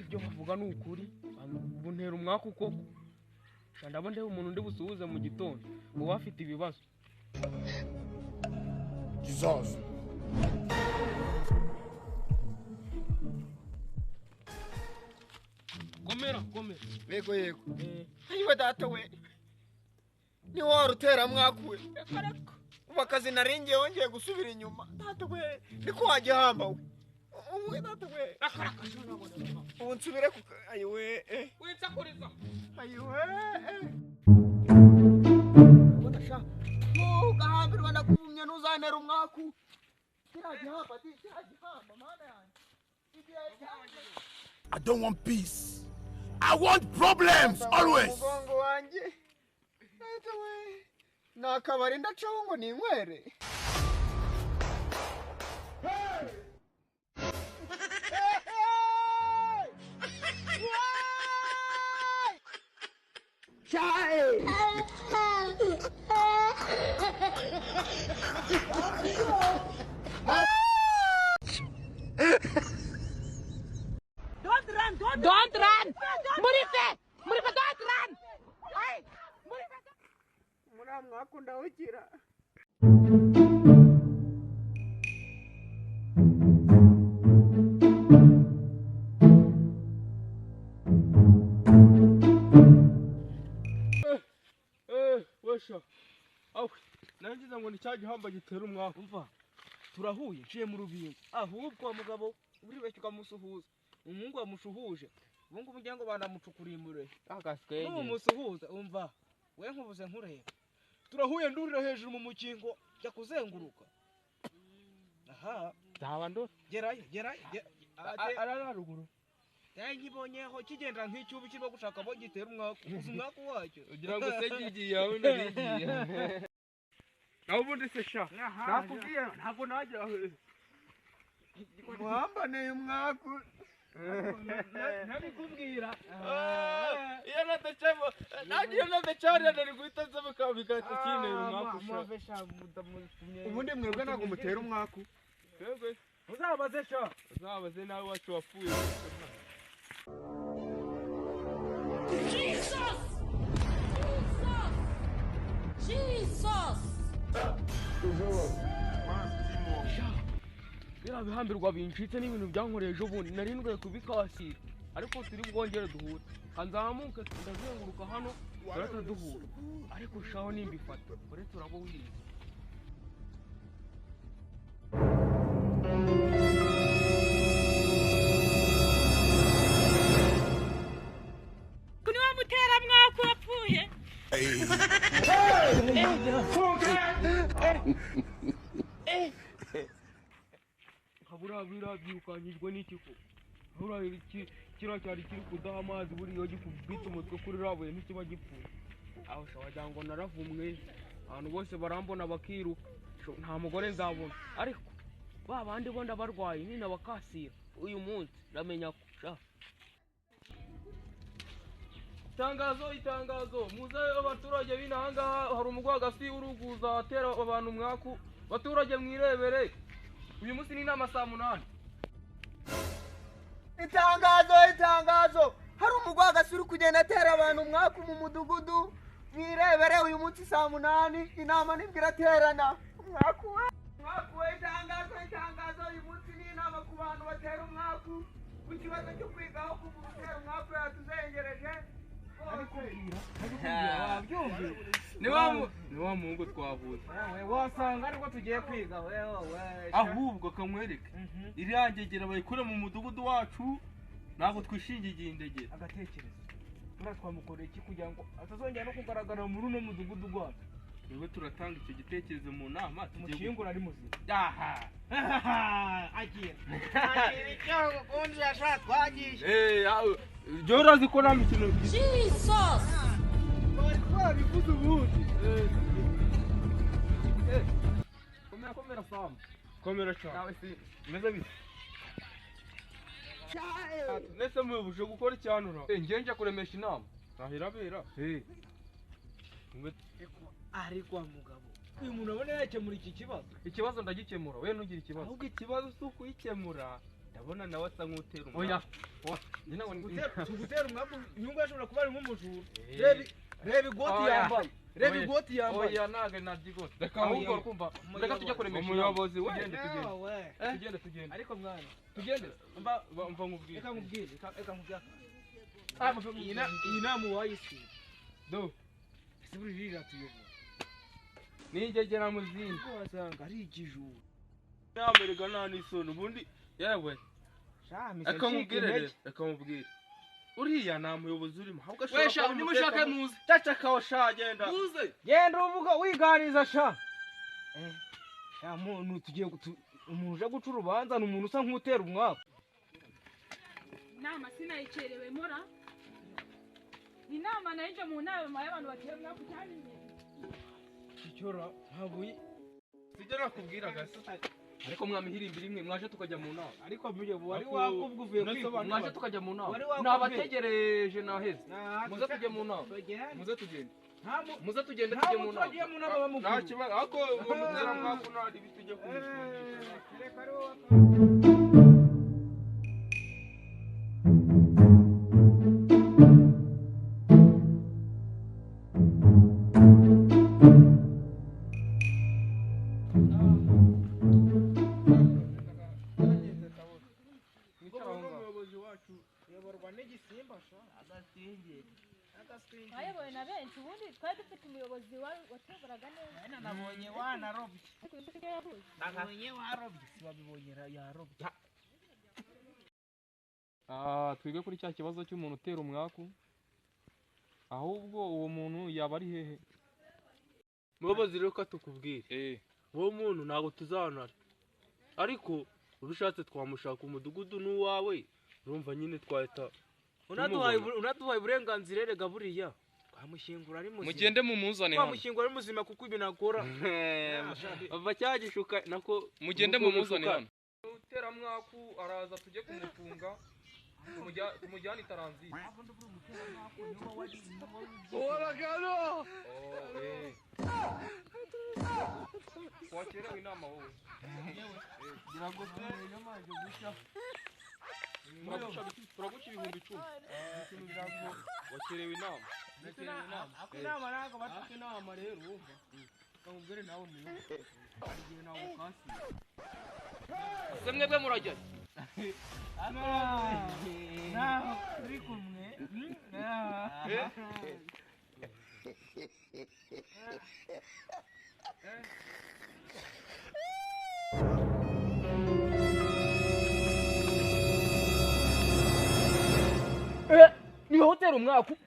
Ibyo bavuga ni ukuri buntera umwaka uko ndabona ndeba umuntu ndi busuhuze mu gitondo ngo bafite ibibazo Jesus. komera Yego. Ayiwe data we. Ni wari utera mwakuwe. Ubu akazi naringiye wongeye gusubira inyuma. Data we, niko wajya hamba we. Uwe data we. Ubu nsubire ku ayiwe. witsakuriza Ayiwe. Bonasha. Ugahambirwa ndakuvumye ntuzantera umwaku. Kiragihamba mana yanjye. I don't want peace. I want problems always. Mugongo wanjye. Data we. Nakabari ndacaho ngo ninywere. Don't run! Murife, don't run! Hey, Murife! Muramwakunda ukira. wesha awe nangiza ngo ni cya gihamba gitera umwaka umva turahuye nciye mu rubingo ahubwo mugabo uri beshyuka ukamusuhuza umuhungu wamushuhuje ubungu umuryango banamucukuriye mure musuhuza umva we nkubuze nkureba turahuye ndurira hejuru mu mukingo jya kuzenguruka aha Zaba ndo gerayo arara ruguru nkibonyeho kigenda nk'icyubi kirimo gushaka abo gitera umwaka uzi umwaka wacyo ugira ngo se gigiye aho narigiye naho ubundi se sha nakubwiye ntabwo najya Muhambaneye umwaku. nabikubwira iyo nadacamo nagiye nadacana nari guhita nza bikahita kinera umwaka sha Ubundi mwebwe ntabwo mutera umwaku. twebwe uzabaze sha uzabaze nawe wacu wapfuye Jesus! biriya bihambirwa bincitse n'ibintu byankoreye ejo bundi narindwe kubikasira ariko turi bwongere duhure kanzamuke ndazenguruka hano turahita duhura ariko shaho nimbifata uretse urabo wirinze Kuni wa mutera mwaku wapfuye? habura byirukanyijwe n'ikiko habura kiriya cyari kiri kudaha amazi buriya gikubita umutwe kuri rabuye ntikiba gipfuye aho sha wagira ngo naravumwe abantu bose barambona bakiruka nta mugore nzabona ariko ba bandi bo ndabarwaye nina bakasira uyu munsi ramenya ko sha itangazo muze abaturage b'inahangaha hari umugwagasi uruguza atera abantu umwaku baturage mwirebere uyu munsi ni inama saa 8 Itangazo. Hari umugwagasi uri kugenda atera abantu umwaku mu mudugudu. Mwirebere uyu munsi saa 8 inama nibwira terana. Umwaku we itangazo uyu munsi ni inama ku bantu batera umwaku. Ku kibazo cyo kwigaho kuvuga utera umwaku yatuzengereje. ni wa muhungu twavuze wasanga ariko tugiye kwiga wewe ahubwo kamwereke irangegera bayikure mu mudugudu wacu ntabwo twishingiye indegera agatekereza twamukora iki kugira ngo atazongera no kugaragara muri uno mudugudu gwacu niwe turatanga icyo gitekerezo mu nama umukingura ari muzima aha agira icyo kundi yashaka twagisha jya urazi ko nta mikino Jesus! twabikuze ubundi komera famu komera cyane meze bite nese mubuje gukora icyanura ngiye njya kuremesha inama ntahirabera ariko mugabo uyu muntu abona yakemura iki kibazo. Ikibazo ndagikemura, we ntugire ikibazo. Ahubwo ikibazo si ukuyikemura. Ndabona nawe asa nk'utera umwaku. Oya. Njye ntabwo gutera umwaku, uyu nguyu ashobora kuba ari nk'umujura. Reba igoti yambaye. Reba igoti yambaye. Oya ntabwo nabyigoti. Reka ahubwo kumva. Reka tujye kuremesha umuyobozi we. Tugende. Ariko mwana. Tugende. Mva nkubwire. Reka nkubwire. Iyi nama wayisi. Do. Ese buri rira tuyobora. Ningegera mu zindi. Wasanga ari ikijuru. Yamerega nta n'isoni ubundi yewe. Reka nkubwire. Uriya nta muyobozi urimo. Ahubwo ashobora kuba nimushaka muze. Cacakaho sha genda. Muze. Genda uvuga wiganiza sha. Ya muntu tugiye umuntu uje guca urubanza ni umuntu usa nk'utera umwaku. Inama sinayicerewe mora. Inama naje mu nama y'abantu batera umwaku cyane imbere. Cyora ntabwo sijya nakubwiraga se. Ariko mwamihirimbira imwe mwaje tukajya mu nama. Ariko muyobo wari wakubwa uvuye kwisobanura. Mwaje tukajya mu nama. Nabategereje naheze. Muze tujye mu nama. Muze tugende. Muze tugende tujye mu nama. Nta kibazo. Ako uwo mutera mwako nari bitujye kumushinga. Reka ariwo Ayoboye na benshi ubundi twari dufite umuyobozi wateguraga neza. nabonye wanarobye. Nabonye warobye. Sibabibonye yarobye. Twige kuri cya kibazo cy'umuntu utera umwaku. Ahubwo uwo muntu yaba ari hehe? Muyobozi rero ko tukubwire. Uwo muntu ntabwo tuzanara. Ariko ubishatse twamushaka umudugudu n'uwawe. Urumva nyine twahita unaduhaye uburenganzira erega buriya twamushyingura ari muzima. Mugende mumuzane hano. Twamushyingura ari muzima kuko ibintu akora. Bava cyagishuka nako mugende mumuzane hano. Utera mwaku araza tujye kumufunga. Tumujyane itaranzi. Oragano. Wakerewe inama wowe. Gira ngo tumenye manje gushya. Turaguca 1010. Kugira ngo wakerewe inama. Ako inama nako bafite inama rero wumva. Kamubwire nawe muyobozi. Agiye nawe kasi. Se mwebwe murajya. Naho turi kumwe. Ni hoteli umwaku.